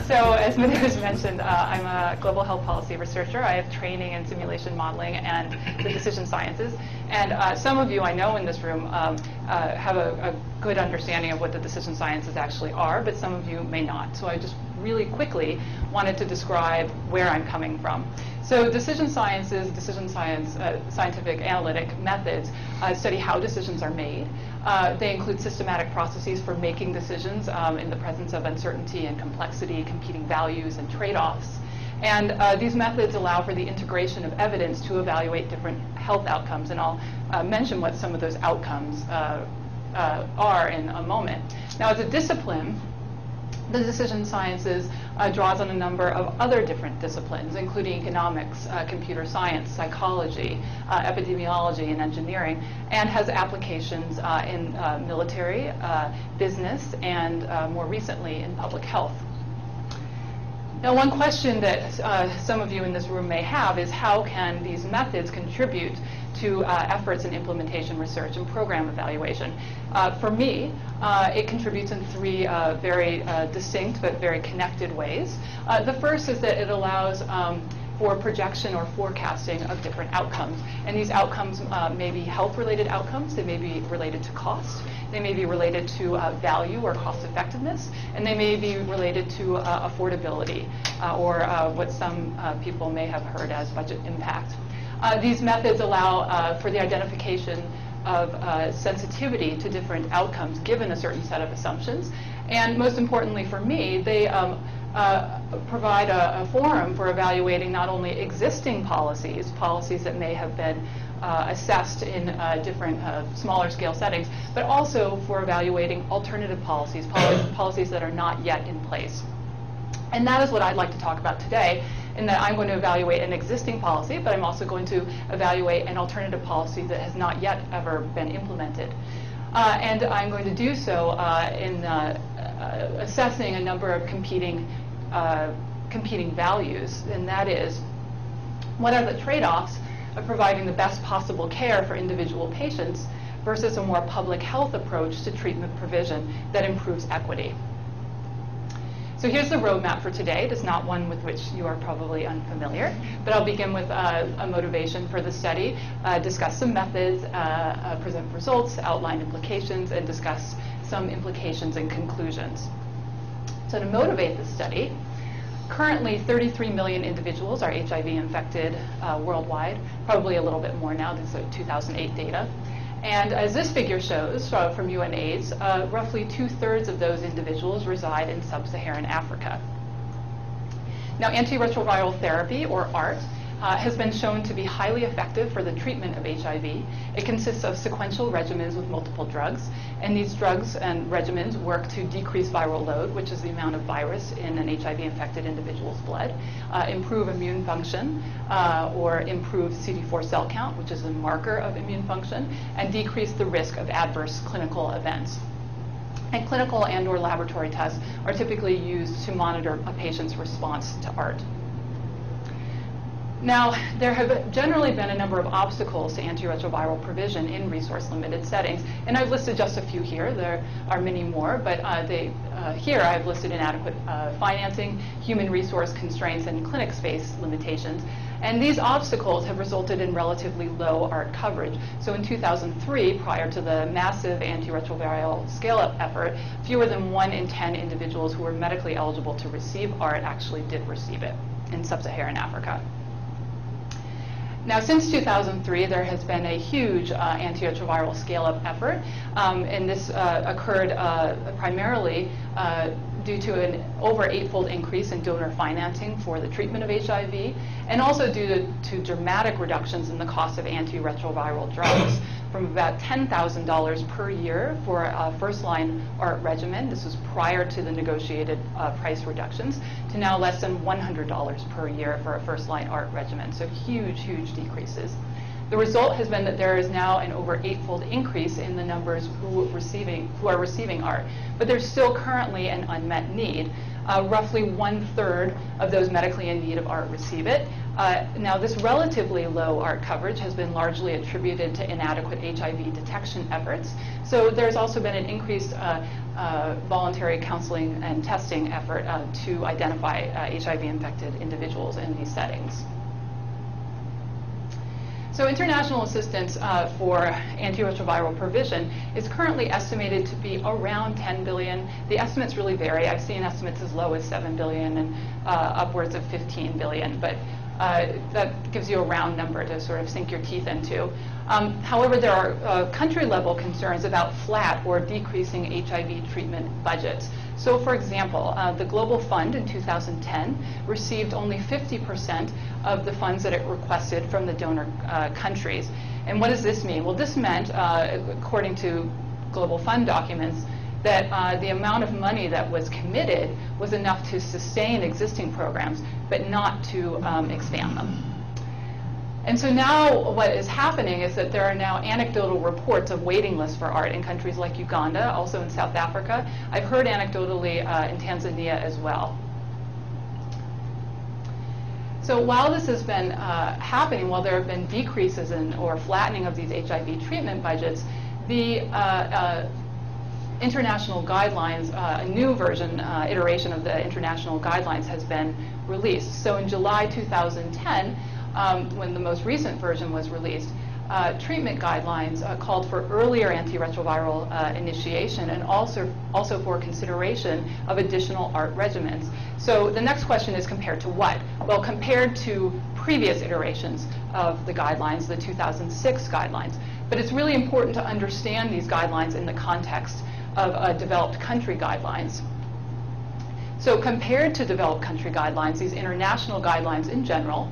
So as Matthias mentioned, I'm a global health policy researcher. I have training in simulation modeling and the decision sciences. And some of you I know in this room have a good understanding of what the decision sciences actually are, but some of you may not. So I just really quickly wanted to describe where I'm coming from. So decision sciences, scientific analytic methods study how decisions are made. They include systematic processes for making decisions in the presence of uncertainty and complexity, competing values, and trade-offs. And these methods allow for the integration of evidence to evaluate different health outcomes. And I'll mention what some of those outcomes are in a moment. Now, as a discipline, the decision sciences draws on a number of other different disciplines, including economics, computer science, psychology, epidemiology, and engineering, and has applications in military, business, and more recently in public health. Now, one question that some of you in this room may have is how can these methods contribute to efforts in implementation research and program evaluation? For me, it contributes in three very distinct but very connected ways. The first is that it allows for projection or forecasting of different outcomes. And these outcomes may be health-related outcomes. They may be related to cost. They may be related to value or cost effectiveness. And they may be related to affordability or what some people may have heard as budget impact. These methods allow for the identification of sensitivity to different outcomes given a certain set of assumptions. And most importantly for me, they provide a forum for evaluating not only existing policies that may have been assessed in different smaller scale settings, but also for evaluating alternative policies that are not yet in place. And that is what I'd like to talk about today, in that I'm going to evaluate an existing policy, but I'm also going to evaluate an alternative policy that has not yet ever been implemented. And I'm going to do so in assessing a number of competing values, and that is, what are the trade-offs of providing the best possible care for individual patients versus a more public health approach to treatment provision that improves equity. So here's the roadmap for today. It is not one with which you are probably unfamiliar, but I'll begin with a motivation for the study, discuss some methods, present results, outline implications, and discuss some implications and conclusions. So to motivate the study, currently 33 million individuals are HIV infected worldwide, probably a little bit more now. This is 2008 data. And as this figure shows from UNAIDS, roughly 2/3 of those individuals reside in sub-Saharan Africa. Now, antiretroviral therapy, or ART, has been shown to be highly effective for the treatment of HIV. It consists of sequential regimens with multiple drugs, and these drugs and regimens work to decrease viral load, which is the amount of virus in an HIV-infected individual's blood, improve immune function, or improve CD4 cell count, which is a marker of immune function, and decrease the risk of adverse clinical events. And clinical and/or laboratory tests are typically used to monitor a patient's response to ART. Now, there have generally been a number of obstacles to antiretroviral provision in resource-limited settings, and I've listed just a few here. There are many more, but here I've listed inadequate financing, human resource constraints, and clinic space limitations. And these obstacles have resulted in relatively low ART coverage. So in 2003, prior to the massive antiretroviral scale-up effort, fewer than 1 in 10 individuals who were medically eligible to receive ART actually did receive it in sub-Saharan Africa. Now, since 2003, there has been a huge antiretroviral scale-up effort, and this occurred primarily due to an over 8-fold increase in donor financing for the treatment of HIV, and also due to dramatic reductions in the cost of antiretroviral drugs, from about $10,000 per year for a first-line ART regimen, this was prior to the negotiated price reductions, to now less than $100 per year for a first-line ART regimen. So huge, huge decreases. The result has been that there is now an over 8-fold increase in the numbers who are receiving ART. But there's still currently an unmet need. Roughly 1/3 of those medically in need of ART receive it. Now, this relatively low ART coverage has been largely attributed to inadequate HIV detection efforts. So there's also been an increased voluntary counseling and testing effort to identify HIV-infected individuals in these settings. So international assistance for antiretroviral provision is currently estimated to be around 10 billion. The estimates really vary. I've seen estimates as low as 7 billion and upwards of 15 billion, but that gives you a round number to sort of sink your teeth into. However, there are country-level concerns about flat or decreasing HIV treatment budgets. So, for example, the Global Fund in 2010 received only 50% of the funds that it requested from the donor countries. And what does this mean? Well, this meant, according to Global Fund documents, that the amount of money that was committed was enough to sustain existing programs, but not to expand them. And so now what is happening is that there are now anecdotal reports of waiting lists for ART in countries like Uganda, also in South Africa. I've heard anecdotally in Tanzania as well. So while this has been happening, while there have been decreases or flattening of these HIV treatment budgets, the international guidelines, a new version, iteration of the international guidelines has been released. So in July 2010, when the most recent version was released, treatment guidelines called for earlier antiretroviral initiation and also for consideration of additional ART regimens. So the next question is compared to what? Well, compared to previous iterations of the guidelines, the 2006 guidelines. But it's really important to understand these guidelines in the context of developed country guidelines. So compared to developed country guidelines, these international guidelines in general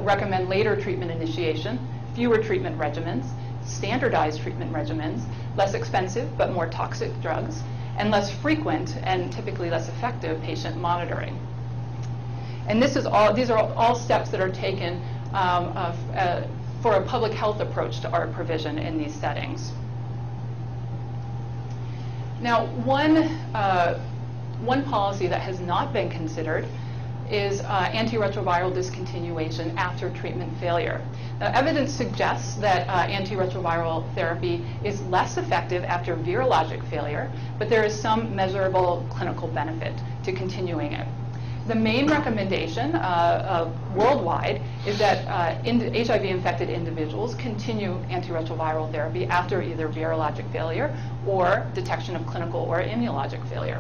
recommend later treatment initiation, fewer treatment regimens, standardized treatment regimens, less expensive but more toxic drugs, and less frequent and typically less effective patient monitoring. And these are all steps that are taken for a public health approach to ART provision in these settings. Now, one policy that has not been considered is antiretroviral discontinuation after treatment failure. Now, evidence suggests that antiretroviral therapy is less effective after virologic failure, but there is some measurable clinical benefit to continuing it. The main recommendation worldwide is that HIV-infected individuals continue antiretroviral therapy after either virologic failure or detection of clinical or immunologic failure.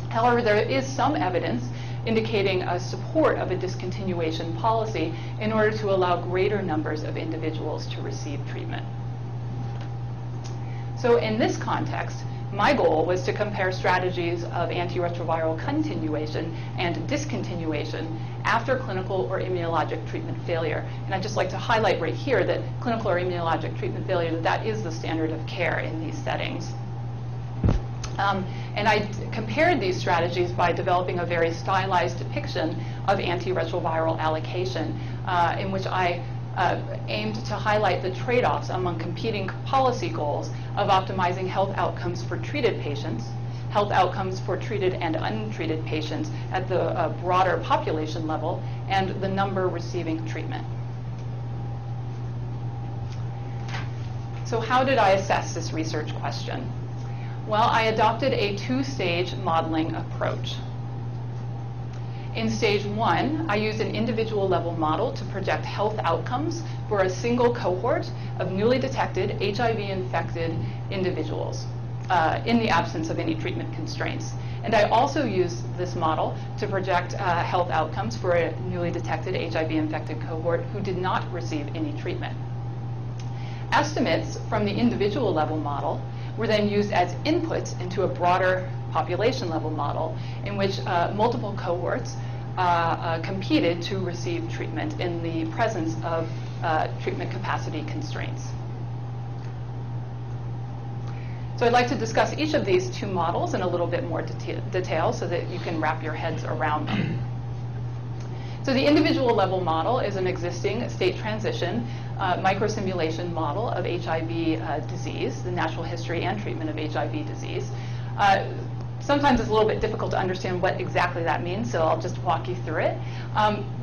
However, there is some evidence indicating a support of a discontinuation policy in order to allow greater numbers of individuals to receive treatment. So in this context, my goal was to compare strategies of antiretroviral continuation and discontinuation after clinical or immunologic treatment failure. And I'd just like to highlight right here that clinical or immunologic treatment failure, that is the standard of care in these settings. And I compared these strategies by developing a very stylized depiction of antiretroviral allocation in which I aimed to highlight the trade-offs among competing policy goals of optimizing health outcomes for treated patients, health outcomes for treated and untreated patients at the broader population level, and the number receiving treatment. So how did I assess this research question? Well, I adopted a two-stage modeling approach. In stage one, I used an individual level model to project health outcomes for a single cohort of newly detected HIV-infected individuals in the absence of any treatment constraints. And I also used this model to project health outcomes for a newly detected HIV-infected cohort who did not receive any treatment. Estimates from the individual level model were then used as inputs into a broader population level model in which multiple cohorts competed to receive treatment in the presence of treatment capacity constraints. So I'd like to discuss each of these two models in a little bit more detail so that you can wrap your heads around them. So the individual level model is an existing state transition microsimulation model of HIV disease, the natural history and treatment of HIV disease. Sometimes it's a little bit difficult to understand what exactly that means, so I'll just walk you through it.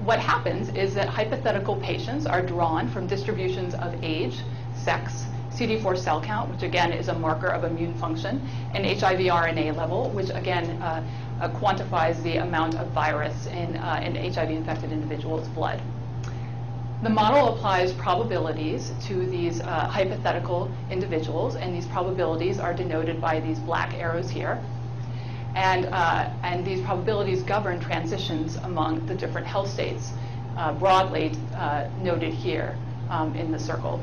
What happens is that hypothetical patients are drawn from distributions of age, sex, CD4 cell count, which again is a marker of immune function, and HIV RNA level, which again quantifies the amount of virus in an HIV-infected individual's blood. The model applies probabilities to these hypothetical individuals, and these probabilities are denoted by these black arrows here. And these probabilities govern transitions among the different health states, broadly noted here in the circle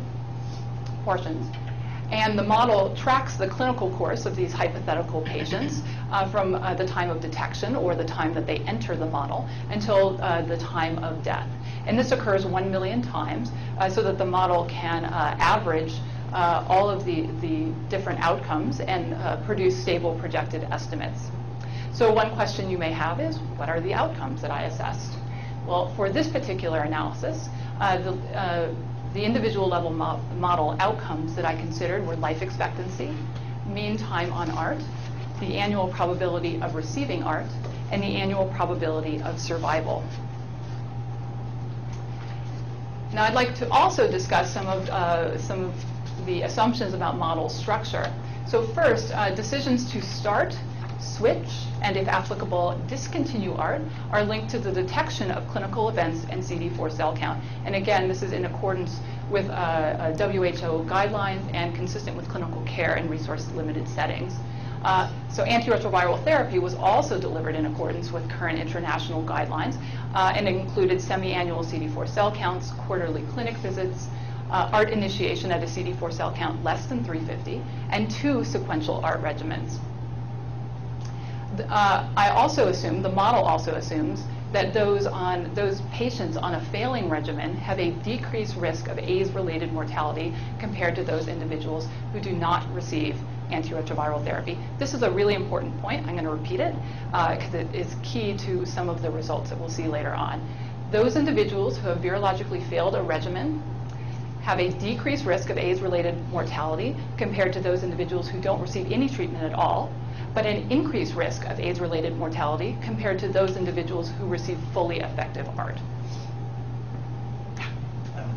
portions. And the model tracks the clinical course of these hypothetical patients from the time of detection, or the time that they enter the model, until the time of death. And this occurs 1 million times, so that the model can average all of the different outcomes and produce stable projected estimates. So one question you may have is, what are the outcomes that I assessed? Well, for this particular analysis, the individual level model outcomes that I considered were life expectancy, mean time on ART, the annual probability of receiving ART, and the annual probability of survival. Now I'd like to also discuss some of the assumptions about model structure. So first, decisions to start, switch, and if applicable, discontinue ART are linked to the detection of clinical events and CD4 cell count. And again, this is in accordance with WHO guidelines and consistent with clinical care in resource-limited settings. So antiretroviral therapy was also delivered in accordance with current international guidelines and included semi-annual CD4 cell counts, quarterly clinic visits, ART initiation at a CD4 cell count less than 350, and 2 sequential ART regimens. I also assume, the model also assumes, that those patients on a failing regimen have a decreased risk of AIDS-related mortality compared to those individuals who do not receive antiretroviral therapy. This is a really important point. I'm going to repeat it because it is key to some of the results that we'll see later on. Those individuals who have virologically failed a regimen have a decreased risk of AIDS-related mortality compared to those individuals who don't receive any treatment at all, but an increased risk of AIDS-related mortality compared to those individuals who receive fully effective ART.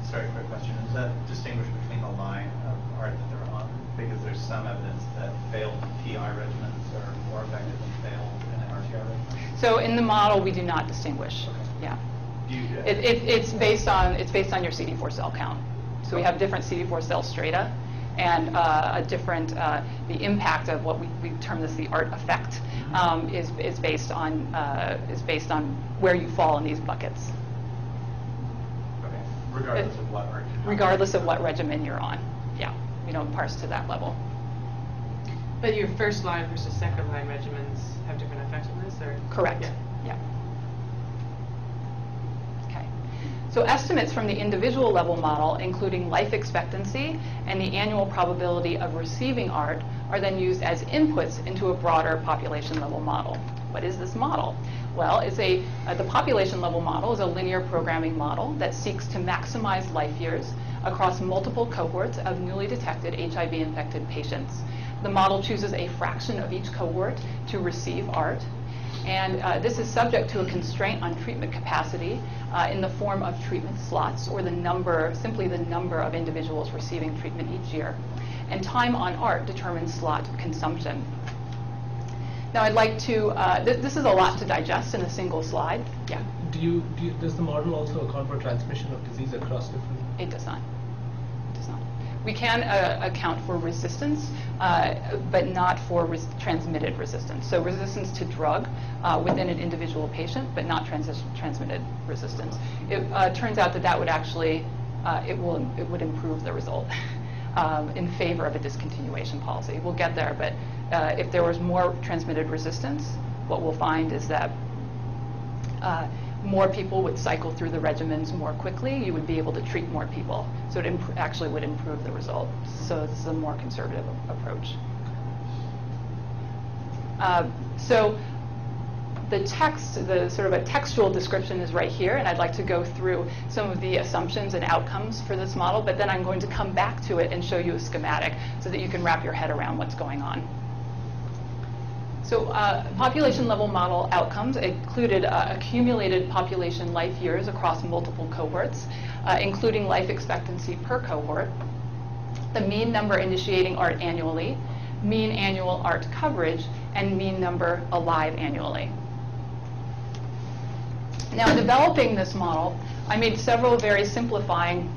Sorry, quick question. Does that distinguish between the line of ART that they're on? Because there's some evidence that failed PI regimens are more effective than failed NRTI regimens. So in the model, we do not distinguish. Okay. Yeah. It's based on your CD4 cell count. So we have different CD4 cell strata, and a different the impact of what we term as the ART effect is based on where you fall in these buckets. Okay. Regardless of what ART. Regardless of what regimen you're on. Yeah. We don't parse to that level. But your first line versus second line regimens have different effectiveness, or? Correct. Yeah. Okay. So estimates from the individual level model, including life expectancy and the annual probability of receiving ART, are then used as inputs into a broader population level model. What is this model? Well, it's the population level model is a linear programming model that seeks to maximize life years across multiple cohorts of newly detected HIV-infected patients. The model chooses a fraction of each cohort to receive ART, and this is subject to a constraint on treatment capacity in the form of treatment slots, or simply the number of individuals receiving treatment each year. And time on ART determines slot consumption. Now I'd like to, this is a lot to digest in a single slide. Yeah? Does the model also account for transmission of disease across different? It does not. It does not. We can account for resistance, but not for transmitted resistance. So resistance to drug within an individual patient, but not transmitted resistance. It turns out that would actually, it would improve the result in favor of a discontinuation policy. We'll get there, but if there was more transmitted resistance, what we'll find is that more people would cycle through the regimens more quickly. You would be able to treat more people. So it actually would improve the result. So it's a more conservative approach. So The text, the sort of a textual description is right here, and I'd like to go through some of the assumptions and outcomes for this model, but then I'm going to come back to it and show you a schematic so that you can wrap your head around what's going on. So population level model outcomes included accumulated population life years across multiple cohorts, including life expectancy per cohort, the mean number initiating ART annually, mean annual ART coverage, and mean number alive annually. Now, developing this model, I made several very simplifying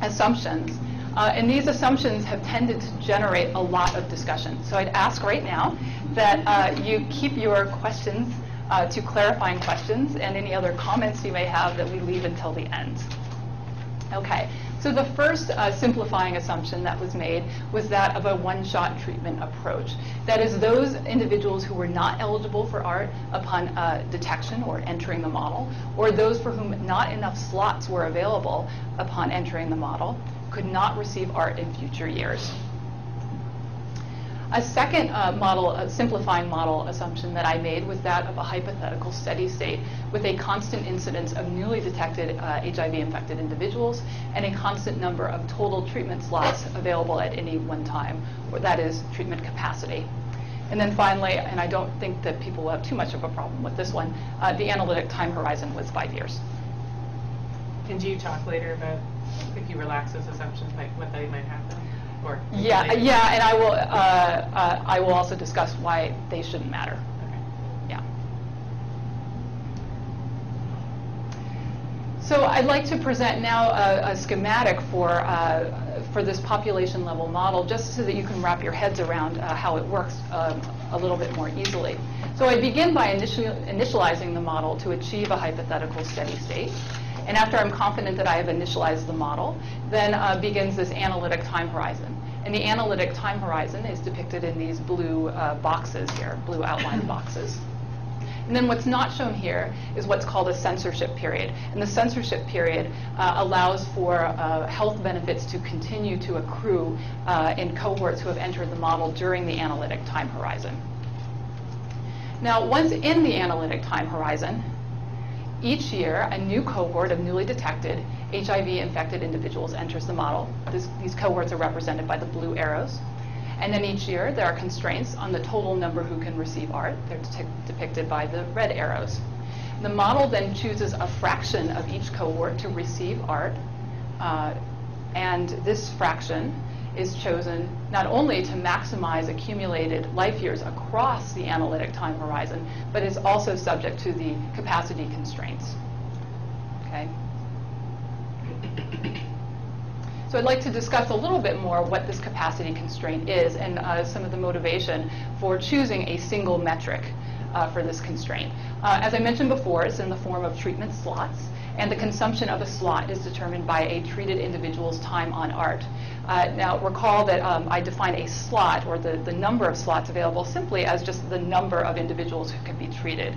assumptions. And these assumptions have tended to generate a lot of discussion. So I'd ask right now that you keep your questions to clarifying questions and any other comments you may have that we leave until the end. Okay, so the first simplifying assumption that was made was that of a one-shot treatment approach. That is, those individuals who were not eligible for ART upon detection or entering the model, or those for whom not enough slots were available upon entering the model, could not receive ART in future years. A second simplifying model assumption that I made was that of a hypothetical steady state with a constant incidence of newly detected HIV-infected individuals and a constant number of total treatment slots available at any one time, or that is, treatment capacity. And then finally, and I don't think that people will have too much of a problem with this one, the analytic time horizon was 5 years. Can you talk later about if you relax those assumptions, like what they might happen? Or yeah, and I will also discuss why they shouldn't matter. Okay. Yeah. So I'd like to present now a schematic for this population level model, just so that you can wrap your heads around how it works a little bit more easily. So I begin by initializing the model to achieve a hypothetical steady state. And after I'm confident that I have initialized the model, then begins this analytic time horizon. And the analytic time horizon is depicted in these blue boxes here, blue outline boxes. And then what's not shown here is what's called a censorship period. And the censorship period allows for health benefits to continue to accrue in cohorts who have entered the model during the analytic time horizon. Now, once in the analytic time horizon, each year, a new cohort of newly detected HIV-infected individuals enters the model. These cohorts are represented by the blue arrows. And then each year, there are constraints on the total number who can receive ART. They're depicted by the red arrows. The model then chooses a fraction of each cohort to receive ART. And this fraction is chosen not only to maximize accumulated life years across the analytic time horizon, but is also subject to the capacity constraints. Okay? So I'd like to discuss a little bit more what this capacity constraint is and some of the motivation for choosing a single metric for this constraint. As I mentioned before, it's in the form of treatment slots, and the consumption of a slot is determined by a treated individual's time on ART. Now, recall that I define a slot, or the number of slots available, simply as just the number of individuals who can be treated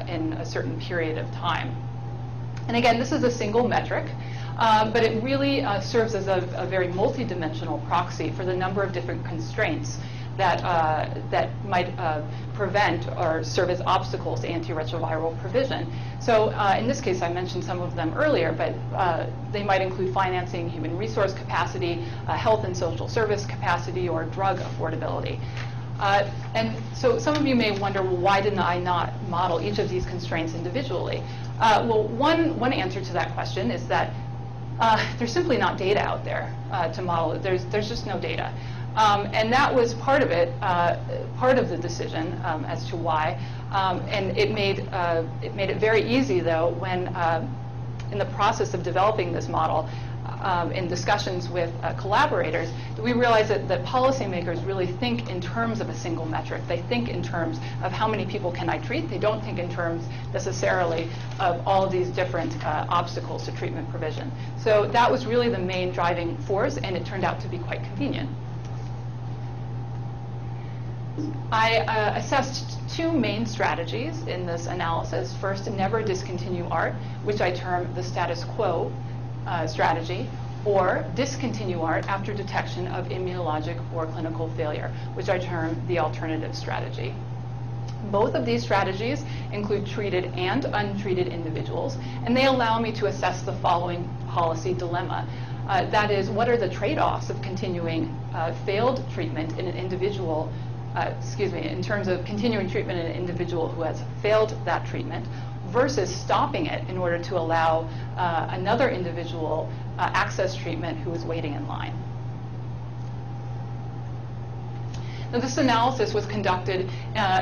in a certain period of time. And again, this is a single metric, but it really serves as a very multidimensional proxy for the number of different constraints that might prevent or serve as obstacles to antiretroviral provision. So in this case, I mentioned some of them earlier, but they might include financing, human resource capacity, health and social service capacity, or drug affordability. And so some of you may wonder, well, why didn't I not model each of these constraints individually? Well, one answer to that question is that there's simply not data out there to model it. There's just no data. And that was part of it, part of the decision as to why. And it made it very easy, though, when in the process of developing this model, in discussions with collaborators, we realized that policymakers really think in terms of a single metric. They think in terms of how many people can I treat. They don't think in terms necessarily of all of these different obstacles to treatment provision. So that was really the main driving force, and it turned out to be quite convenient. I assessed two main strategies in this analysis. First, never discontinue ART, which I term the status quo strategy, or discontinue ART after detection of immunologic or clinical failure, which I term the alternative strategy. Both of these strategies include treated and untreated individuals, and they allow me to assess the following policy dilemma. That is, what are the trade-offs of continuing failed treatment in an individual, in terms of continuing treatment in an individual who has failed that treatment versus stopping it in order to allow another individual access treatment who is waiting in line. Now, this analysis was conducted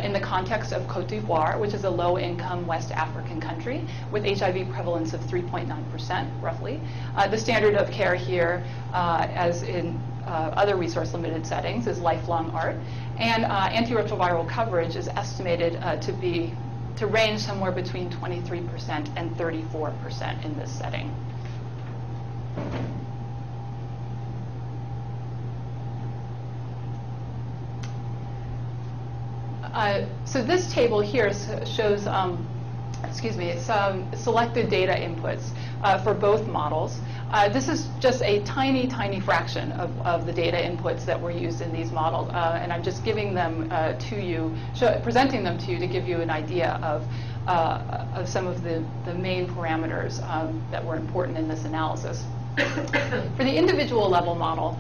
in the context of Côte d'Ivoire, which is a low-income West African country with HIV prevalence of 3.9%, roughly. The standard of care here, as in other resource-limited settings, is lifelong ART, and antiretroviral coverage is estimated to range somewhere between 23% and 34% in this setting. So this table here shows, selected data inputs for both models. This is just a tiny, tiny fraction of the data inputs that were used in these models, and I'm just giving them to you, presenting them to you to give you an idea of some of the main parameters that were important in this analysis. For the individual level model,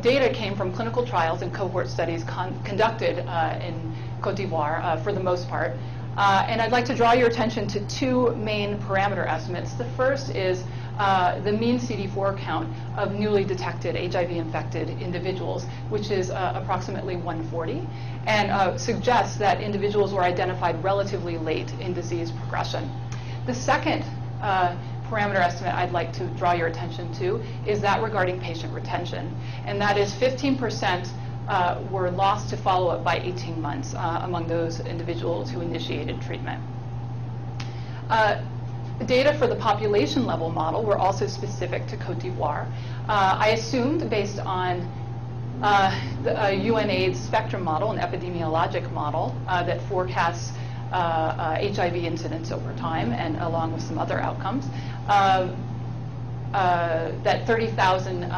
data came from clinical trials and cohort studies conducted in Côte d'Ivoire for the most part. And I'd like to draw your attention to two main parameter estimates. The first is the mean CD4 count of newly detected HIV-infected individuals, which is approximately 140, and suggests that individuals were identified relatively late in disease progression. The second parameter estimate I'd like to draw your attention to is that regarding patient retention, and that is 15% were lost to follow-up by 18 months among those individuals who initiated treatment. Data for the population level model were also specific to Côte d'Ivoire. I assumed, based on the UNAIDS spectrum model, an epidemiologic model that forecasts HIV incidence over time and along with some other outcomes, that 30,000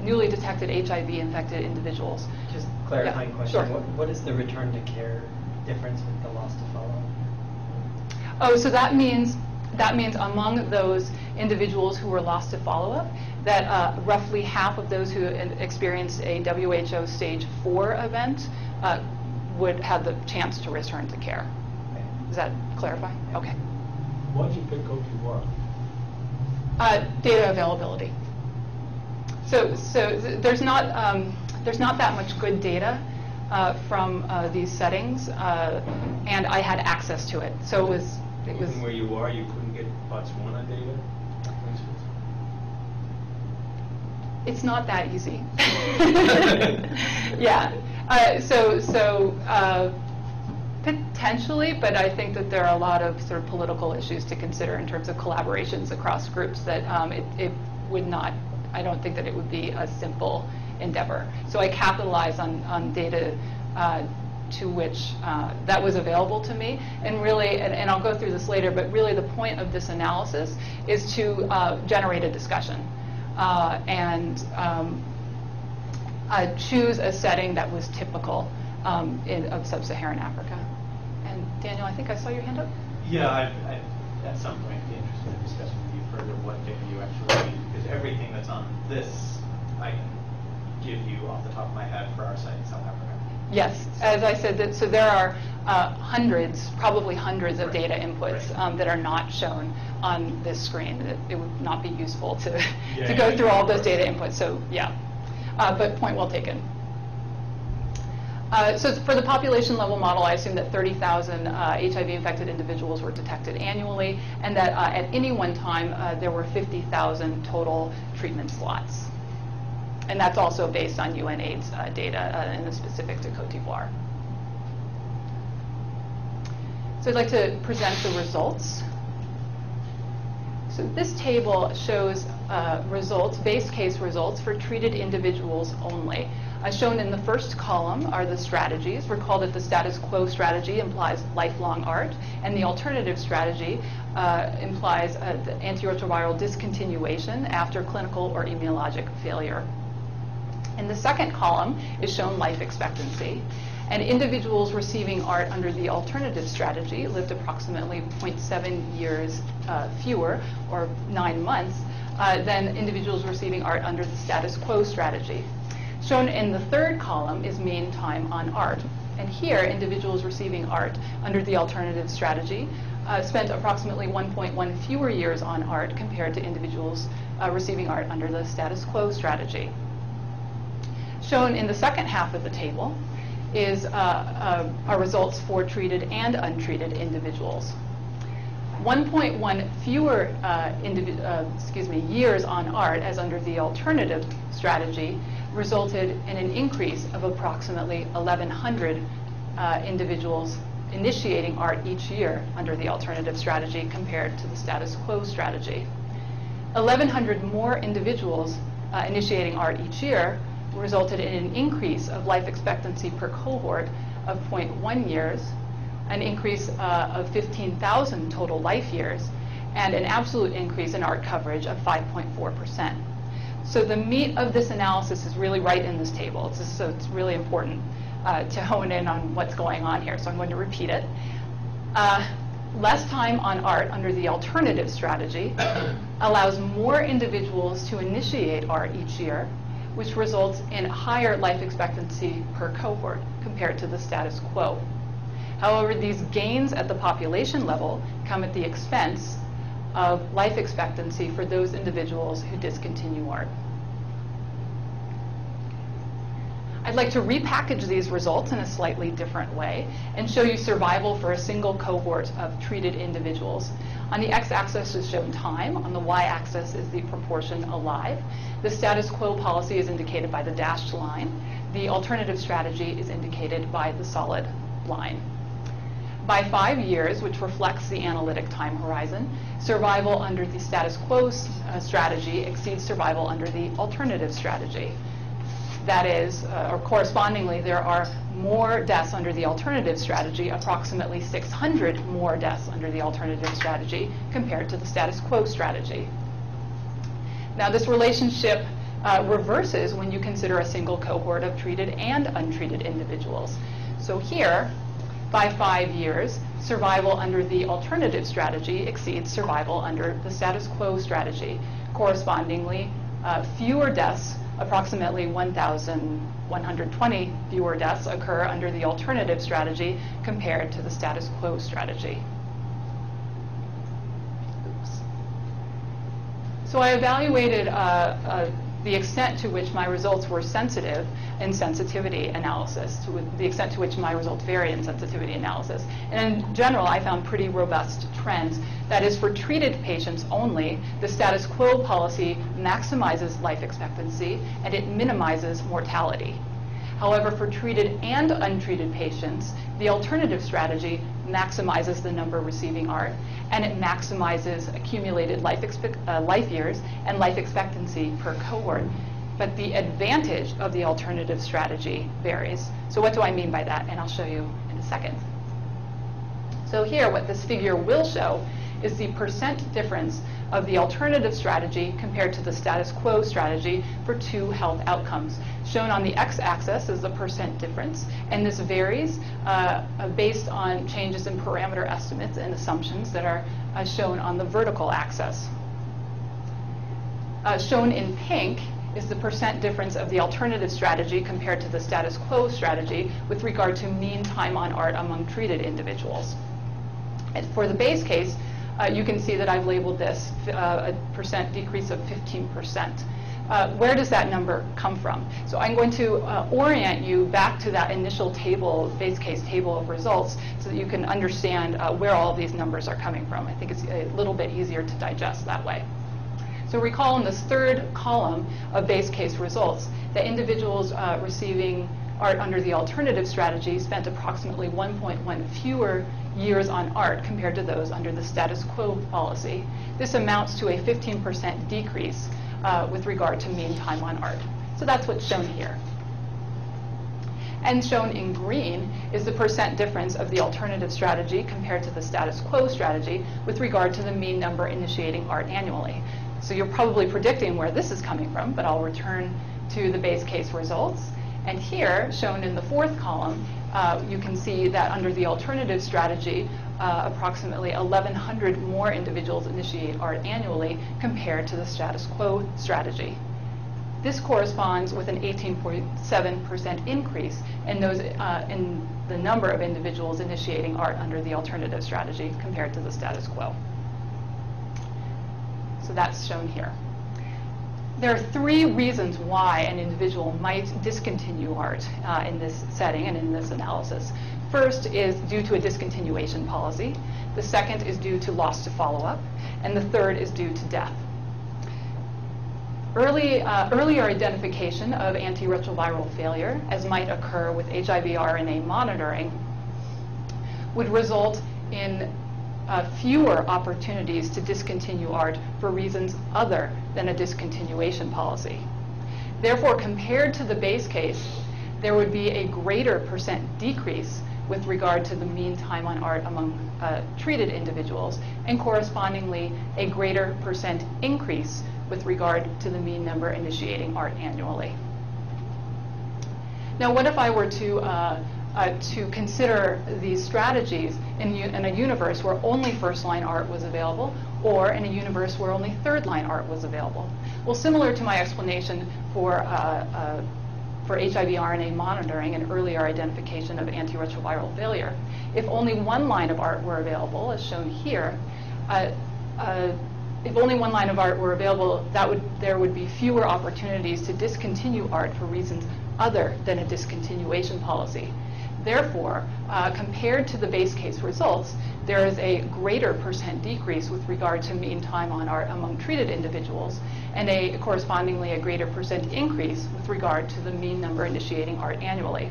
newly detected HIV-infected individuals. Just clarifying question. Sure. What is the return to care difference with the loss to follow-up? Oh, so that means among those individuals who were lost to follow-up, that roughly half of those who experienced a WHO stage 4 event would have the chance to return to care. Does that clarify? Okay. Why did you pick Côte d'Ivoire? Data availability. So there's not that much good data from these settings, and I had access to it. So it was. Even where you are, you couldn't get Botswana data, for instance? It's not that easy. Yeah. Potentially, but I think that there are a lot of sort of political issues to consider in terms of collaborations across groups that it would not, I don't think that it would be a simple endeavor. So I capitalized on data to which that was available to me, and really, and I'll go through this later, but really the point of this analysis is to generate a discussion and choose a setting that was typical of sub-Saharan Africa. And Daniel, I think I saw your hand up. Yeah, I'd at some point be interested in discussing with you further what data you actually need, because everything that's on this I can give you off the top of my head for our site in South Africa. Yes, as I said, so there are hundreds, probably hundreds of data inputs that are not shown on this screen. It would not be useful to go through all those data inputs. So yeah, but point well taken. So for the population level model, I assume that 30,000 HIV-infected individuals were detected annually, and that at any one time there were 50,000 total treatment slots. And that's also based on UNAIDS data and is specific to Côte d'Ivoire. So I'd like to present the results. So this table shows results, base case results for treated individuals only. Shown in the first column are the strategies. Recall that the status quo strategy implies lifelong ART, and the alternative strategy implies the antiretroviral discontinuation after clinical or immunologic failure. In the second column is shown life expectancy. And individuals receiving art under the alternative strategy lived approximately 0.7 years fewer, or 9 months, than individuals receiving art under the status quo strategy. Shown in the third column is mean time on art. And here, individuals receiving art under the alternative strategy spent approximately 1.1 fewer years on art compared to individuals receiving art under the status quo strategy. Shown in the second half of the table is our results for treated and untreated individuals. 1.1 fewer years on art as under the alternative strategy resulted in an increase of approximately 1,100 individuals initiating art each year under the alternative strategy compared to the status quo strategy. 1,100 more individuals initiating art each year resulted in an increase of life expectancy per cohort of 0.1 years, an increase of 15,000 total life years, and an absolute increase in art coverage of 5.4%. So the meat of this analysis is really right in this table. So it's really important to hone in on what's going on here. So I'm going to repeat it. Less time on art under the alternative strategy allows more individuals to initiate art each year, which results in higher life expectancy per cohort compared to the status quo. However, these gains at the population level come at the expense of life expectancy for those individuals who discontinue art. I'd like to repackage these results in a slightly different way and show you survival for a single cohort of treated individuals. On the x-axis is shown time, on the y-axis is the proportion alive. The status quo policy is indicated by the dashed line. The alternative strategy is indicated by the solid line. By 5 years, which reflects the analytic time horizon, survival under the status quo strategy exceeds survival under the alternative strategy. That is, or correspondingly, there are more deaths under the alternative strategy, approximately 600 more deaths under the alternative strategy compared to the status quo strategy. Now, this relationship reverses when you consider a single cohort of treated and untreated individuals. So here, by 5 years, survival under the alternative strategy exceeds survival under the status quo strategy. Correspondingly, fewer deaths, approximately 1,120 fewer deaths occur under the alternative strategy compared to the status quo strategy. Oops. So I evaluated the extent to which my results were sensitive in sensitivity analysis, to the extent to which my results varied in sensitivity analysis. And in general, I found pretty robust trends. That is, for treated patients only, the status quo policy maximizes life expectancy and it minimizes mortality. However, for treated and untreated patients, the alternative strategy maximizes the number receiving art, and it maximizes accumulated life years and life expectancy per cohort. But the advantage of the alternative strategy varies. So what do I mean by that? And I'll show you in a second. So here, what this figure will show is the percent difference of the alternative strategy compared to the status quo strategy for 2 health outcomes. Shown on the x-axis is the percent difference, and this varies based on changes in parameter estimates and assumptions that are shown on the vertical axis. Shown in pink is the percent difference of the alternative strategy compared to the status quo strategy with regard to mean time on art among treated individuals. And for the base case, you can see that I've labeled this a percent decrease of 15%. Where does that number come from? So I'm going to orient you back to that initial table, base case table of results, so that you can understand where all of these numbers are coming from. I think it's a little bit easier to digest that way. So recall in this third column of base case results that individuals receiving art under the alternative strategy spent approximately 1.1 fewer years on art compared to those under the status quo policy. This amounts to a 15% decrease with regard to mean time on art. So that's what's shown here. And shown in green is the percent difference of the alternative strategy compared to the status quo strategy with regard to the mean number initiating art annually. So you're probably predicting where this is coming from, but I'll return to the base case results. And here, shown in the fourth column, you can see that under the alternative strategy, approximately 1,100 more individuals initiate ART annually compared to the status quo strategy. This corresponds with an 18.7% increase in the number of individuals initiating ART under the alternative strategy compared to the status quo. So that's shown here. There are 3 reasons why an individual might discontinue ART in this setting and in this analysis. First is due to a discontinuation policy. The second is due to loss to follow-up. And the third is due to death. Earlier identification of antiretroviral failure, as might occur with HIV RNA monitoring, would result in fewer opportunities to discontinue ART for reasons other than a discontinuation policy. Therefore, compared to the base case, there would be a greater % decrease with regard to the mean time on ART among treated individuals, and correspondingly a greater % increase with regard to the mean number initiating ART annually. Now, what if I were to consider these strategies in a universe where only first-line ART was available, or in a universe where only third-line ART was available? Well, similar to my explanation for HIV RNA monitoring and earlier identification of antiretroviral failure, if only one line of ART were available, as shown here, if only one line of ART were available, there would be fewer opportunities to discontinue ART for reasons other than a discontinuation policy. Therefore, compared to the base case results, there is a greater % decrease with regard to mean time on ART among treated individuals, and correspondingly a greater % increase with regard to the mean number initiating ART annually.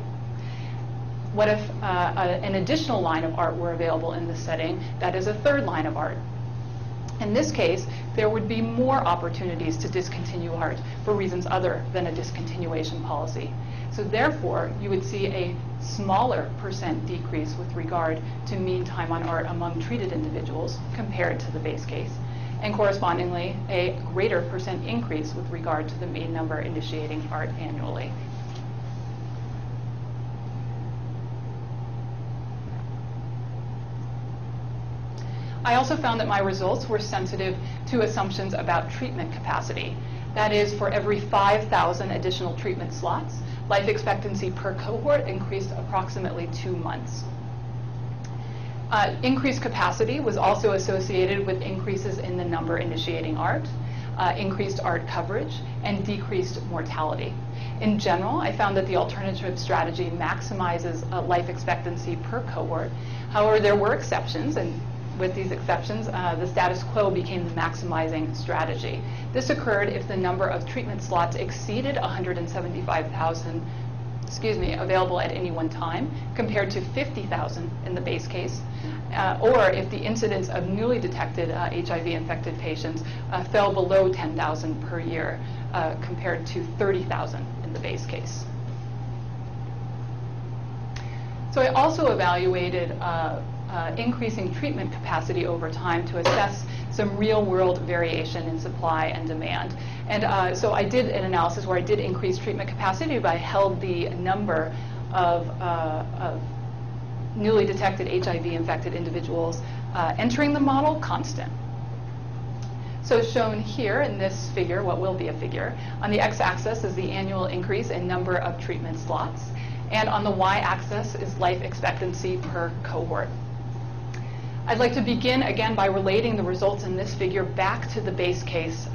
What if an additional line of ART were available in this setting, that is a third line of ART? In this case, there would be more opportunities to discontinue ART for reasons other than a discontinuation policy. So therefore, you would see a smaller % decrease with regard to mean time on ART among treated individuals compared to the base case, and correspondingly a greater % increase with regard to the mean number initiating ART annually. I also found that my results were sensitive to assumptions about treatment capacity. That is, for every 5,000 additional treatment slots, life expectancy per cohort increased approximately 2 months. Increased capacity was also associated with increases in the number initiating ART, increased ART coverage, and decreased mortality. In general, I found that the alternative strategy maximizes life expectancy per cohort. However, there were exceptions, and with these exceptions, the status quo became the maximizing strategy. This occurred if the number of treatment slots exceeded 175,000 available at any one time, compared to 50,000 in the base case, or if the incidence of newly detected HIV-infected patients fell below 10,000 per year, compared to 30,000 in the base case. So I also evaluated increasing treatment capacity over time to assess some real-world variation in supply and demand. And so I did an analysis where I did increase treatment capacity, but I held the number of newly detected HIV-infected individuals entering the model constant. So shown here in this figure, what will be a figure, on the x-axis is the annual increase in number of treatment slots, and on the y-axis is life expectancy per cohort. I'd like to begin again by relating the results in this figure back to the base case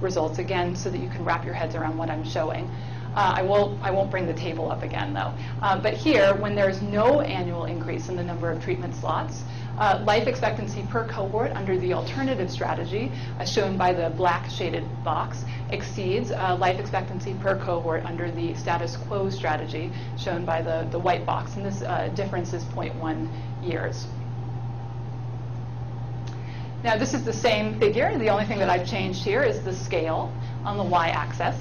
results again, so that you can wrap your heads around what I'm showing. I won't bring the table up again though. But here, when there's no annual increase in the number of treatment slots, life expectancy per cohort under the alternative strategy, as shown by the black shaded box, exceeds life expectancy per cohort under the status quo strategy, shown by the white box. And this difference is 0.1 years. Now, this is the same figure. The only thing that I've changed here is the scale on the y-axis.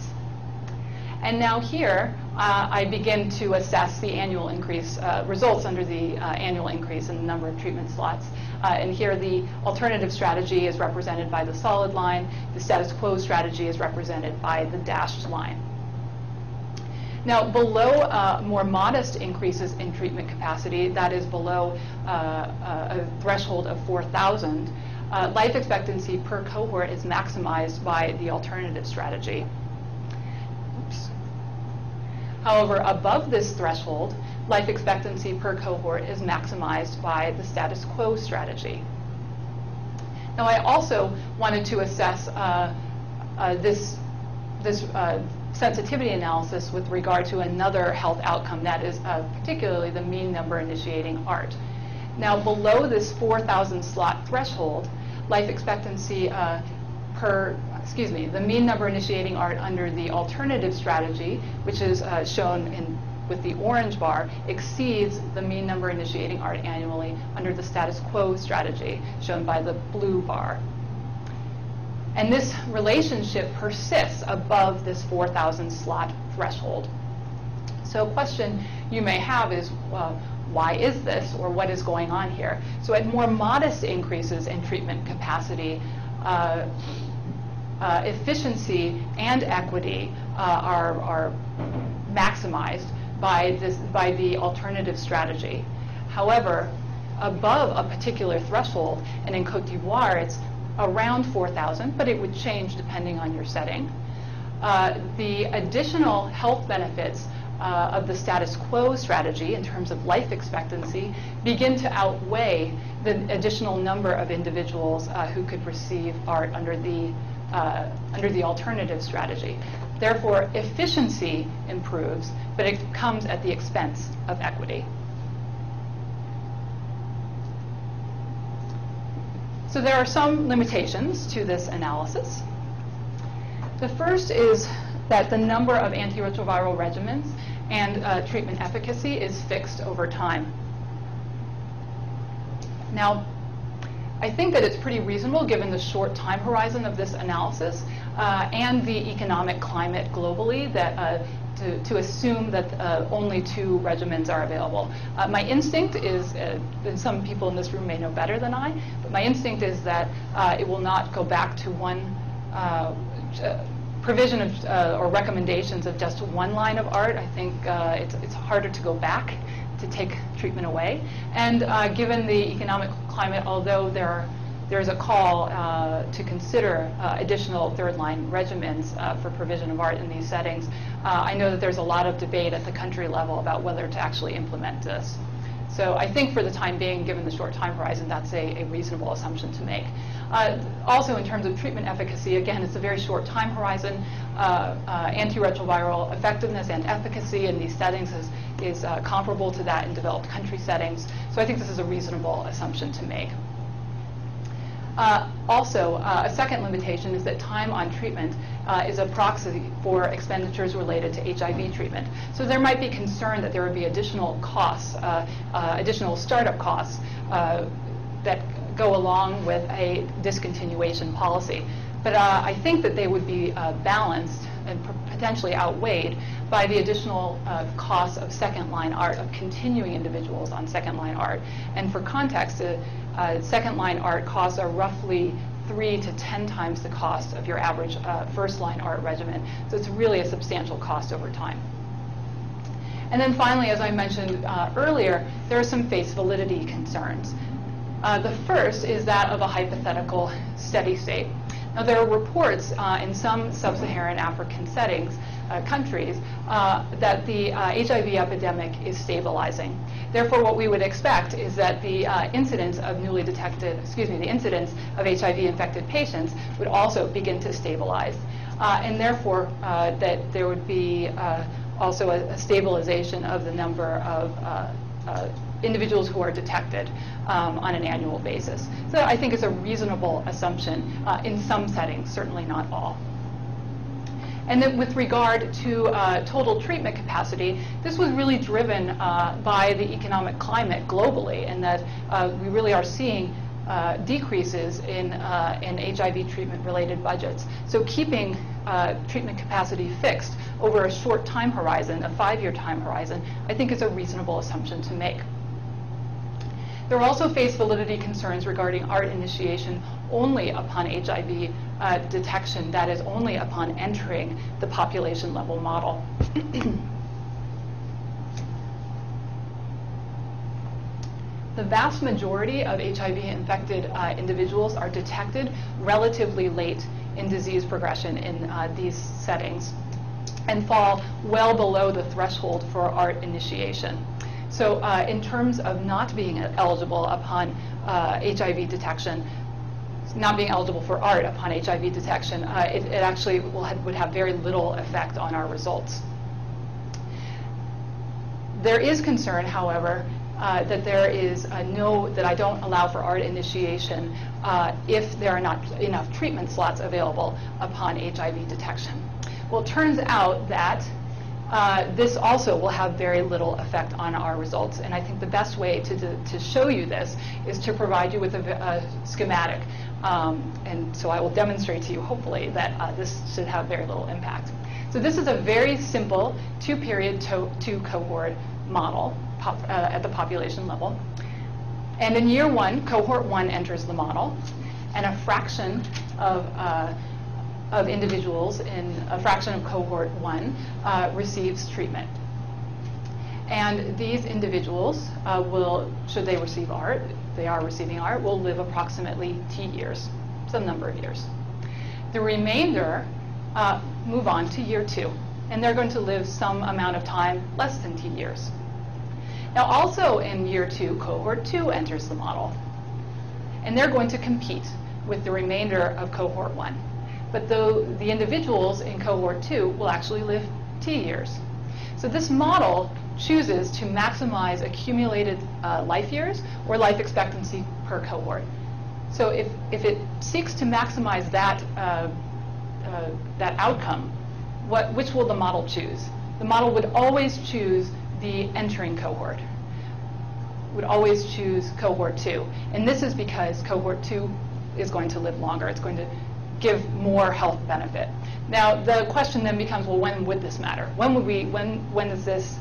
And now here, I begin to assess the annual increase, results under the annual increase in the number of treatment slots. And here the alternative strategy is represented by the solid line. The status quo strategy is represented by the dashed line. Now, below more modest increases in treatment capacity, that is below a threshold of 4,000, life expectancy per cohort is maximized by the alternative strategy. Oops. However, above this threshold, life expectancy per cohort is maximized by the status quo strategy. Now, I also wanted to assess this sensitivity analysis with regard to another health outcome, that is particularly the mean number initiating ART. Now, below this 4,000 slot threshold, life expectancy the mean number initiating ART under the alternative strategy, which is shown with the orange bar, exceeds the mean number initiating ART annually under the status quo strategy, shown by the blue bar. And this relationship persists above this 4,000 slot threshold. So a question you may have is, why is this, or what is going on here? So at more modest increases in treatment capacity, efficiency and equity are maximized by the alternative strategy. However, above a particular threshold, and in Côte d'Ivoire it's around 4,000, but it would change depending on your setting, the additional health benefits of the status quo strategy in terms of life expectancy begin to outweigh the additional number of individuals who could receive ART under the alternative strategy. Therefore, efficiency improves, but it comes at the expense of equity. So there are some limitations to this analysis. The first is that the number of antiretroviral regimens and treatment efficacy is fixed over time. Now, I think that it's pretty reasonable, given the short time horizon of this analysis and the economic climate globally, that to assume that only 2 regimens are available. My instinct is, and some people in this room may know better than I, but my instinct is that it will not go back to one provision of, or recommendations of just one line of ART. I think it's harder to go back to take treatment away. And given the economic climate, although there's a call to consider additional third-line regimens for provision of ART in these settings, I know that there's a lot of debate at the country level about whether to actually implement this. So I think for the time being, given the short time horizon, that's a reasonable assumption to make. Also, in terms of treatment efficacy, again, it's a very short time horizon. Antiretroviral effectiveness and efficacy in these settings is comparable to that in developed country settings. So I think this is a reasonable assumption to make. Also, a second limitation is that time on treatment is a proxy for expenditures related to HIV treatment. So there might be concern that there would be additional costs, additional startup costs that go along with a discontinuation policy. But I think that they would be balanced and potentially outweighed by the additional costs of second-line ART, of continuing individuals on second-line ART. And for context, second-line ART costs are roughly 3 to 10 times the cost of your average first-line ART regimen. So it's really a substantial cost over time. And then finally, as I mentioned earlier, there are some face validity concerns. The first is that of a hypothetical steady state. Now, there are reports in some sub-Saharan African settings, countries, that the HIV epidemic is stabilizing. Therefore, what we would expect is that the incidence of the incidence of HIV-infected patients would also begin to stabilize. And therefore, that there would be also a stabilization of the number of individuals who are detected on an annual basis. So I think it's a reasonable assumption in some settings, certainly not all. And then with regard to total treatment capacity, this was really driven by the economic climate globally, and that we really are seeing decreases in HIV treatment-related budgets. So keeping treatment capacity fixed over a short time horizon, a 5-year time horizon, I think is a reasonable assumption to make. There are also face validity concerns regarding ART initiation only upon HIV detection, that is, only upon entering the population level model. The vast majority of HIV-infected individuals are detected relatively late in disease progression in these settings and fall well below the threshold for ART initiation. So in terms of not being eligible upon HIV detection, not being eligible for ART upon HIV detection, it actually would have very little effect on our results. There is concern, however, that there is that I don't allow for ART initiation if there are not enough treatment slots available upon HIV detection. Well, it turns out that this also will have very little effect on our results, and I think the best way to show you this is to provide you with a schematic, and so I will demonstrate to you, hopefully, that this should have very little impact. So this is a very simple two-period, two-cohort model at the population level. And in year one, cohort one enters the model, and a fraction of individuals in a fraction of cohort one receives treatment. And these individuals should they receive ART, if they are receiving ART, will live approximately T years, some number of years. The remainder move on to year two, and they're going to live some amount of time less than T years. Now also in year two, cohort two enters the model, and they're going to compete with the remainder of cohort one. But the individuals in cohort two will actually live T years. So this model chooses to maximize accumulated life years or life expectancy per cohort. So if it seeks to maximize that outcome, which will the model choose? The model would always choose the entering cohort, would always choose cohort two. And this is because cohort two is going to live longer. It's going to give more health benefit. Now, the question then becomes, well, when would this matter? When is this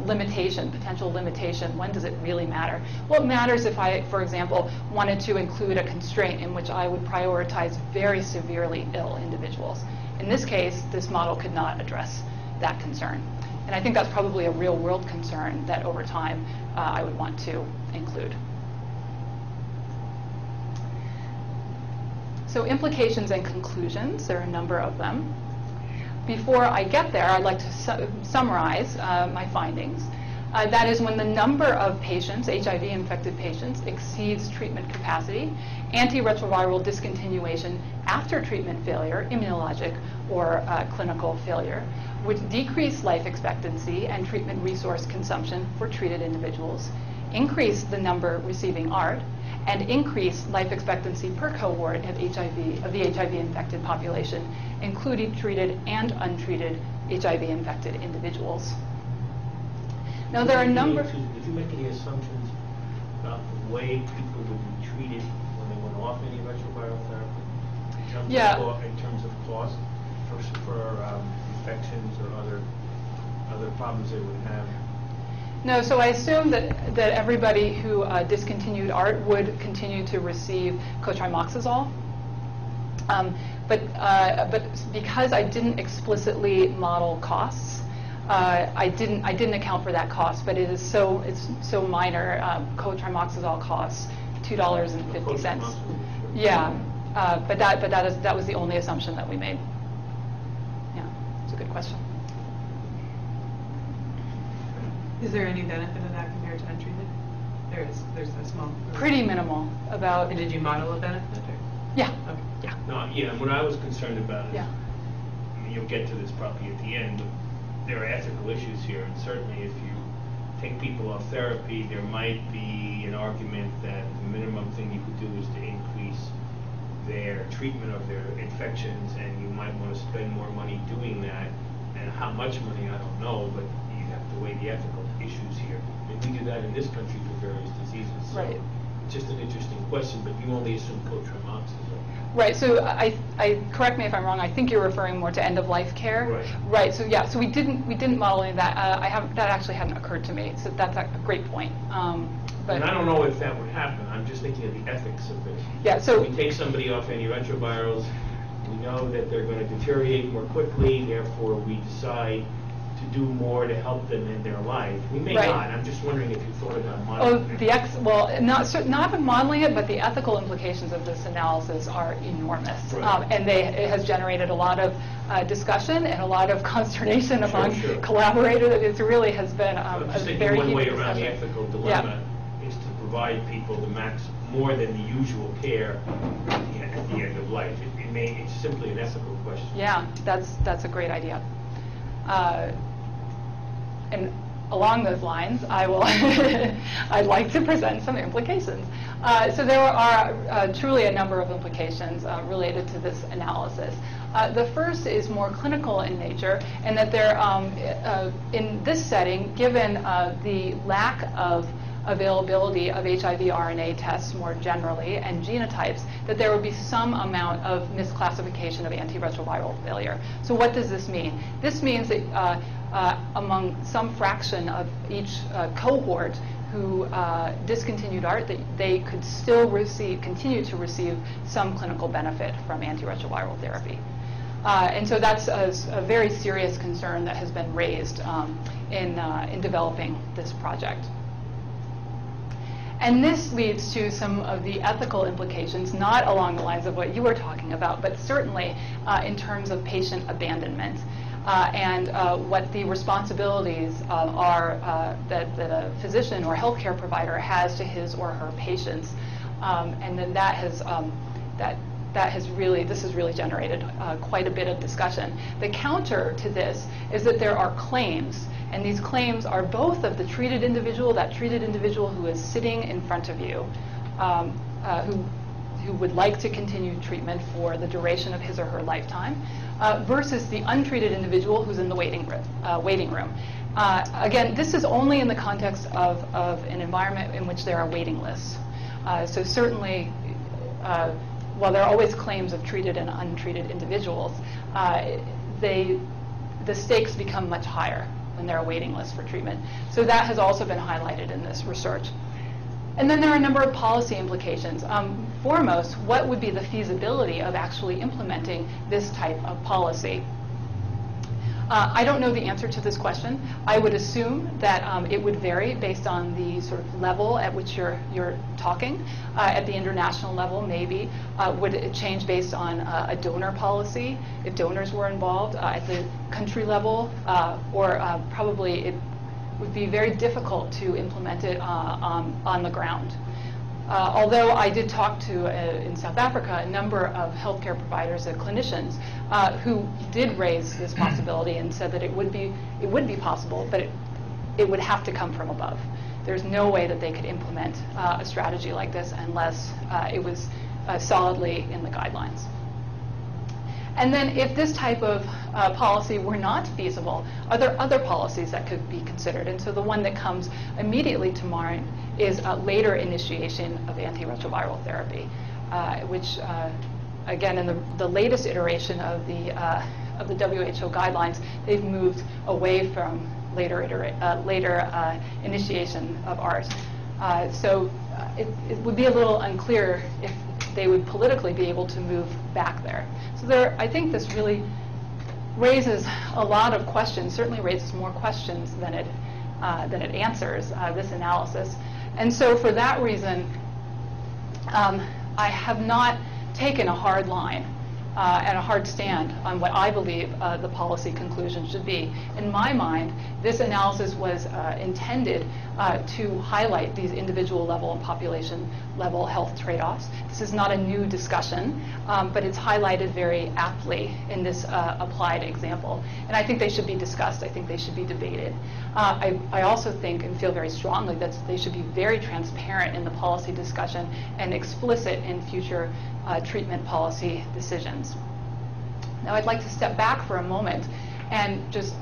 limitation, potential limitation, when does it really matter? Well, it matters if I, for example, wanted to include a constraint in which I would prioritize very severely ill individuals. In this case, this model could not address that concern. And I think that's probably a real-world concern that over time I would want to include. So implications and conclusions, there are a number of them. Before I get there, I'd like to summarize my findings. That is, when the number of patients, HIV-infected patients, exceeds treatment capacity, antiretroviral discontinuation after treatment failure, immunologic or clinical failure, would decrease life expectancy and treatment resource consumption for treated individuals, increase the number receiving ART, and increase life expectancy per cohort of the HIV-infected population, including treated and untreated HIV-infected individuals. Now, there are a number. Did you make any assumptions about the way people would be treated when they went off antiretroviral therapy? In terms of cost for infections or other problems they would have? No, so I assume that everybody who discontinued ART would continue to receive cotrimoxazole. But because I didn't explicitly model costs, I didn't account for that cost. But it's so minor. Cotrimoxazole costs $2.50. Yeah, but that was the only assumption that we made. Yeah, it's a good question. Is there any benefit of that compared to untreated? There's a small. Pretty minimal. About. And did you model a benefit? Or? Yeah. Okay. Yeah. No, yeah. What I was concerned about is, yeah. I mean, you'll get to this probably at the end, but there are ethical issues here, and certainly if you take people off therapy, there might be an argument that the minimum thing you could do is to increase their treatment of their infections, and you might want to spend more money doing that. And how much money, I don't know, but you have to weigh the ethical issues here. And we do that in this country for various diseases. So right. It's just an interesting question, but you only assume cotrimoxazole. Right. So I correct me if I'm wrong. I think you're referring more to end-of-life care. Right. Right. So yeah. So we didn't model any of that. That actually hadn't occurred to me. So that's a great point. But and I don't know if that would happen. I'm just thinking of the ethics of this. Yeah. So we take somebody off antiretrovirals. We know that they're going to deteriorate more quickly. Therefore, we decide to do more to help them in their life. We may Right. not. I'm just wondering if you thought about Oh, modeling it. well, not modeling it, but the ethical implications of this analysis are enormous. Right. And it has generated a lot of discussion and a lot of consternation among Sure. collaborators. It really has been I'm a just thinking very one way heated around the discussion. ethical Yeah. dilemma is to provide people the more than the usual care at the end of life. It's simply an ethical question. Yeah, that's a great idea. And along those lines, I'd like to present some implications. So there are truly a number of implications related to this analysis. The first is more clinical in nature, and that in this setting, given the lack of availability of HIV RNA tests more generally and genotypes, that there would be some amount of misclassification of antiretroviral failure. So what does this mean? This means that among some fraction of each cohort who discontinued ART, that they could still continue to receive some clinical benefit from antiretroviral therapy. And so that's a very serious concern that has been raised in developing this project. And this leads to some of the ethical implications, not along the lines of what you were talking about, but certainly in terms of patient abandonment and what the responsibilities are that a physician or healthcare provider has to his or her patients. And then this has really generated quite a bit of discussion. The counter to this is that there are claims, and these claims are both of the treated individual, that treated individual who is sitting in front of you, who would like to continue treatment for the duration of his or her lifetime, versus the untreated individual who's in the waiting room. Again, this is only in the context of an environment in which there are waiting lists. So certainly, while there are always claims of treated and untreated individuals, the stakes become much higher when there are waiting lists for treatment. So that has also been highlighted in this research. And then there are a number of policy implications. Foremost, what would be the feasibility of actually implementing this type of policy? I don't know the answer to this question. I would assume that it would vary based on the sort of level at which you're talking. At the international level, maybe. Would it change based on a donor policy, if donors were involved? At the country level, or probably it would be very difficult to implement it on the ground. Although I did talk to, in South Africa, a number of healthcare providers and clinicians who did raise this possibility and said that it would be possible, but it would have to come from above. There's no way that they could implement a strategy like this unless it was solidly in the guidelines. And then if this type of policy were not feasible, are there other policies that could be considered? And so the one that comes immediately to mind is later initiation of antiretroviral therapy, which, again, in the latest iteration of the WHO guidelines, they've moved away from later initiation of ART. So it would be a little unclear if they would politically be able to move back there. So I think this really raises a lot of questions, certainly raises more questions than it answers, this analysis. And so for that reason, I have not taken a hard line and a hard stand on what I believe the policy conclusion should be. In my mind, this analysis was intended to highlight these individual level and population level health trade-offs. This is not a new discussion, but it's highlighted very aptly in this applied example. And I think they should be discussed. I think they should be debated. I also think and feel very strongly that they should be very transparent in the policy discussion and explicit in future treatment policy decisions. Now I'd like to step back for a moment and just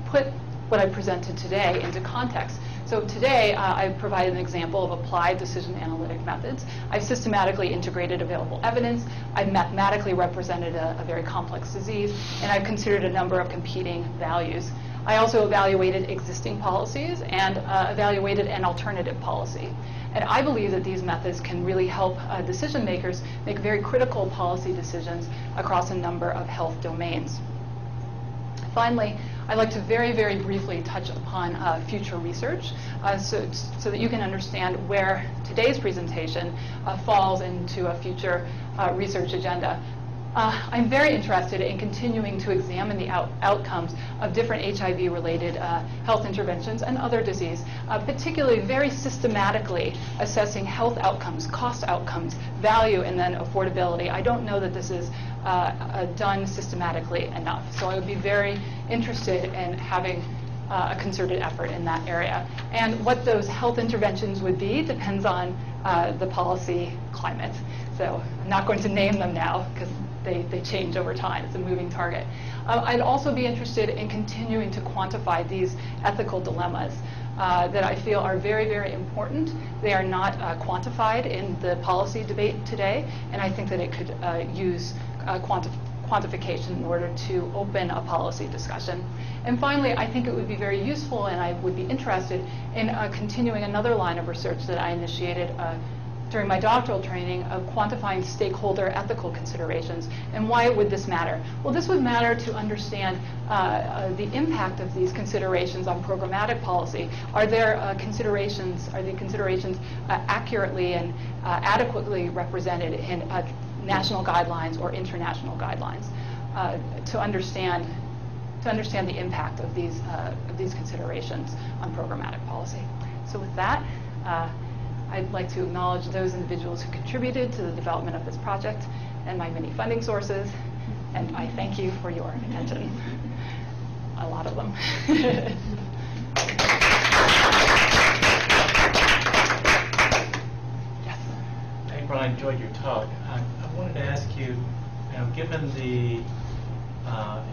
put what I presented today into context. So today I provided an example of applied decision analytic methods. I've systematically integrated available evidence. I've mathematically represented a very complex disease, and I've considered a number of competing values. I also evaluated existing policies and evaluated an alternative policy. And I believe that these methods can really help decision makers make very critical policy decisions across a number of health domains. Finally, I'd like to very, very briefly touch upon future research so that you can understand where today's presentation falls into a future research agenda. I'm very interested in continuing to examine the outcomes of different HIV-related health interventions and other disease, particularly very systematically assessing health outcomes, cost outcomes, value, and then affordability. I don't know that this is done systematically enough. So I would be very interested in having a concerted effort in that area. And what those health interventions would be depends on the policy climate. So I'm not going to name them now because they change over time. It's a moving target. I'd also be interested in continuing to quantify these ethical dilemmas that I feel are very, very important. They are not quantified in the policy debate today, and I think that it could use quantification in order to open a policy discussion. And finally, I think it would be very useful, and I would be interested in continuing another line of research that I initiated during my doctoral training of quantifying stakeholder ethical considerations. And why would this matter? Well, this would matter to understand the impact of these considerations on programmatic policy. Are there considerations, are the considerations accurately and adequately represented in national guidelines or international guidelines to understand the impact of these considerations on programmatic policy. So with that, I'd like to acknowledge those individuals who contributed to the development of this project and my many funding sources, and I thank you for your attention. A lot of them. Yes. April, I enjoyed your talk. I wanted to ask you, given the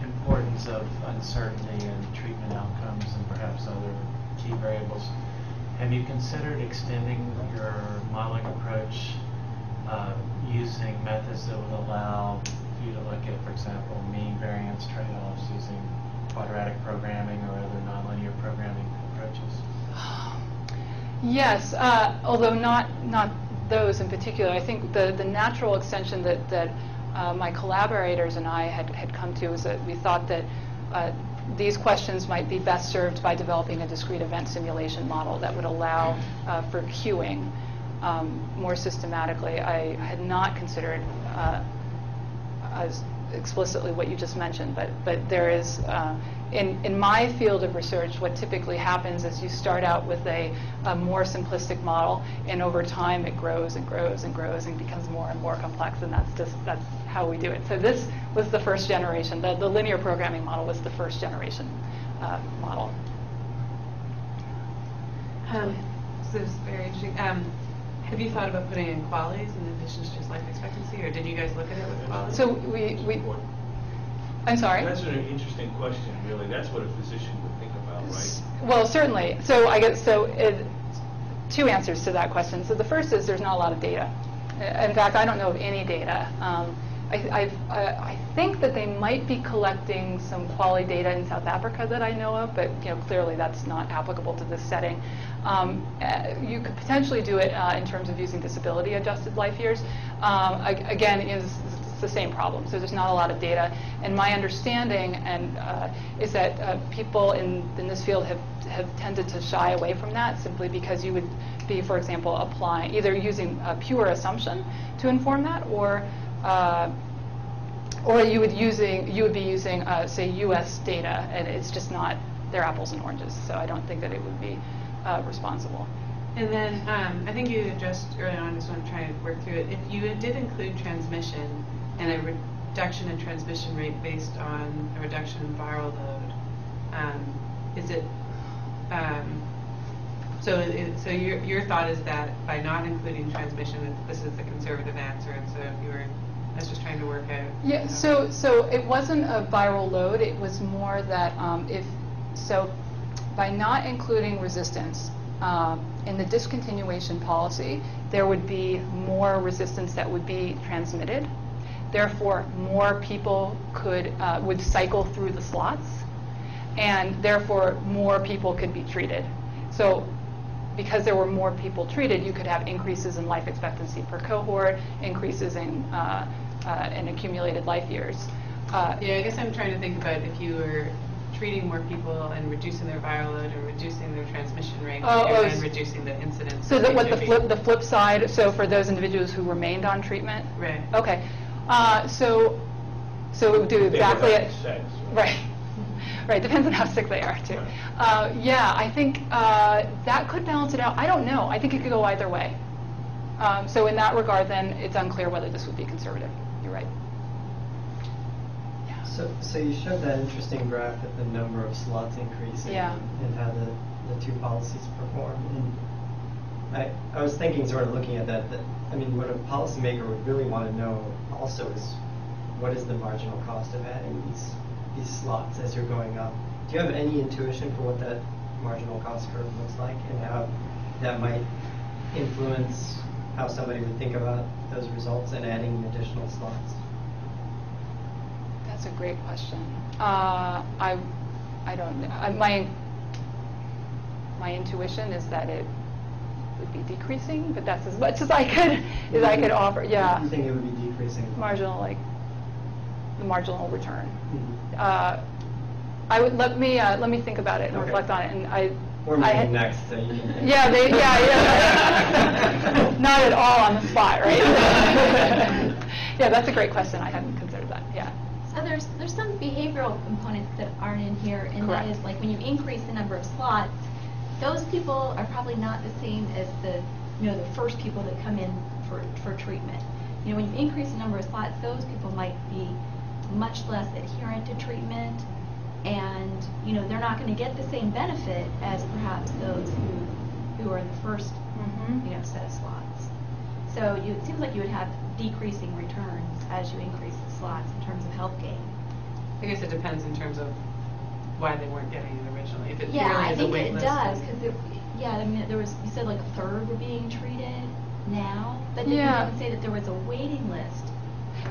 importance of uncertainty in treatment outcomes and perhaps other key variables, have you considered extending your modeling approach using methods that would allow you to look at, for example, mean variance trade-offs using quadratic programming or other nonlinear programming approaches? Yes, although not those in particular. I think the natural extension that my collaborators and I had come to is that we thought that these questions might be best served by developing a discrete event simulation model that would allow for queuing more systematically. I had not considered as explicitly what you just mentioned, but there is, in my field of research, what typically happens is you start out with a more simplistic model, and over time it grows and grows and grows and becomes more and more complex, and that's how we do it. So this was the first generation. The linear programming model was the first generation model. So this is very interesting. Have you thought about putting in qualities in addition to just life expectancy, or did you guys look at it with qualities? So I'm sorry? That's an interesting question, really. That's what a physician would think about, right? Well, certainly. So I guess two answers to that question. So the first is there's not a lot of data. In fact, I don't know of any data. I think that they might be collecting some quality data in South Africa that I know of, but clearly that's not applicable to this setting. You could potentially do it in terms of using disability-adjusted life years. Again, it's the same problem. So there's not a lot of data. And my understanding is that people in this field have tended to shy away from that simply because you would be, for example, applying either using a pure assumption to inform that, or you would be using say U.S. data, and it's just not, they're apples and oranges. So I don't think that it would be responsible. And then I think you addressed earlier on, just want to try and work through it. If you did include transmission and a reduction in transmission rate based on a reduction in viral load, is it so your thought is that by not including transmission, that this is the conservative answer, and so if you were, I was just trying to work out. Yeah. So it wasn't a viral load. It was more that by not including resistance in the discontinuation policy, there would be more resistance that would be transmitted. Therefore, more people would cycle through the slots, and therefore more people could be treated. So because there were more people treated, you could have increases in life expectancy per cohort, increases in accumulated life years. Yeah, I guess I'm trying to think about if you were treating more people and reducing their viral load and reducing their transmission rate, and reducing the incidence. So of that what HIV. the flip side, so for those individuals who remained on treatment? Right. Okay. So it would do exactly it. Right. Right. Depends on how sick they are, too. Yeah, I think that could balance it out. I don't know. I think it could go either way. So in that regard, then, it's unclear whether this would be conservative. You're right. Yeah. So you showed that interesting graph with the number of slots increasing and how the two policies perform. And I was thinking, sort of looking at that, I mean, what a policymaker would really want to know also is what is the marginal cost of adding these slots as you're going up. Do you have any intuition for what that marginal cost curve looks like and how that might influence how somebody would think about those results and adding additional slots? That's a great question. I don't know. My intuition is that it would be decreasing, but that's as much as I could offer. Yeah. You think it would be decreasing? Marginal, like the marginal return. Mm-hmm. I would let me think about it and reflect on it. And we're meeting next, so you can think. Yeah, not at all on the spot, right? Yeah, that's a great question. I hadn't considered that. Yeah. So there's some behavioral components that aren't in here, and Correct. that is like when you increase the number of slots, those people are probably not the same as the first people that come in for treatment. When you increase the number of slots, those people might be much less adherent to treatment, and they're not going to get the same benefit as perhaps those who are in the first set of slots. So it seems like you would have decreasing returns as you increase the slots in terms of health gain. I guess it depends in terms of why they weren't getting it originally. If it Yeah, purely I is a think wait it list, does, because there was, you said like a third were being treated now, but then you didn't say that there was a waiting list.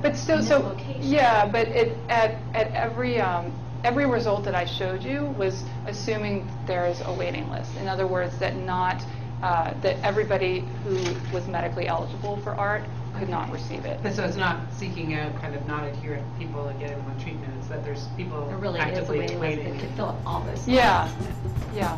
But still, in this location. Yeah, but at every result that I showed you was assuming there is a waiting list. In other words, that that everybody who was medically eligible for ART could not receive it. So it's not seeking out kind of not adherent people and getting them on treatment. It's that there's people There really is a actively waiting list that could fill up all those slots. Yeah.